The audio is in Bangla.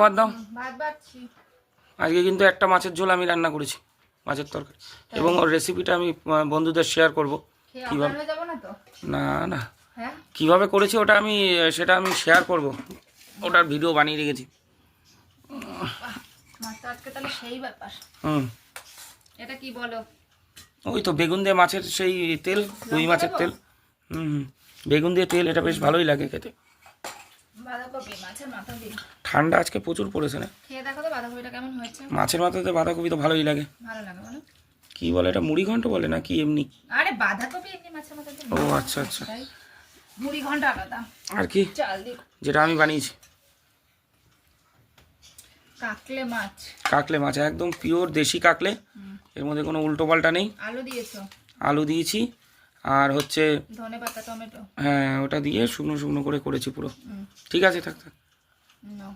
ভাত দাও। ভাত বাড়ছি। আজকে কিন্তু একটা মাছের ঝোল আমি রান্না করেছি, মাছের তরকারি, এবং ওর রেসিপিটা আমি বন্ধুদের শেয়ার করব। কীভাবে? না না, কীভাবে করেছি ওটা আমি সেটা আমি শেয়ার করব, ওটার ভিডিও বানিয়ে রেখেছি। আজকে তাহলে সেই ব্যাপার। এটা কি বলো? ওই তো বেগুন দিয়ে মাছের সেই তেল, রুই মাছের তেল। বেগুন দিয়ে তেল, এটা বেশ ভালোই লাগে খেতে। বাঁধাকপি মাছের মাথা দিয়ে। ঠান্ডা আজকে প্রচুর পড়েছে না? খেয়ে দেখো তো বাঁধাকপিটা কেমন হয়েছে। মাছের মাথাতে বাঁধাকপি তো ভালোই লাগে। ভালো লাগে বলো। কি বলে এটা, মুড়ি ঘন্ট বলে না কি এমনি? আরে বাঁধাকপি এমনি মাছের মাথা দিয়ে। ও আচ্ছা আচ্ছা, মুড়ি ঘন্ট আলাদা। আর কি চাল দিয়ে যেটা আমি বানিয়েছি কাকলে মাছ। কাকলে মাছ, একদম পিওর দেশি কাকলে, এর মধ্যে কোনো উল্টো পাল্টা নেই। আলু দিয়েছো? আলু দিয়েছি, আর হচ্ছে ধনেপাতা টমেটো। হ্যাঁ, ওটা দিয়ে শুকনো শুকনো করে করেছি পুরো। ঠিক আছে, থাক থাক। নাও।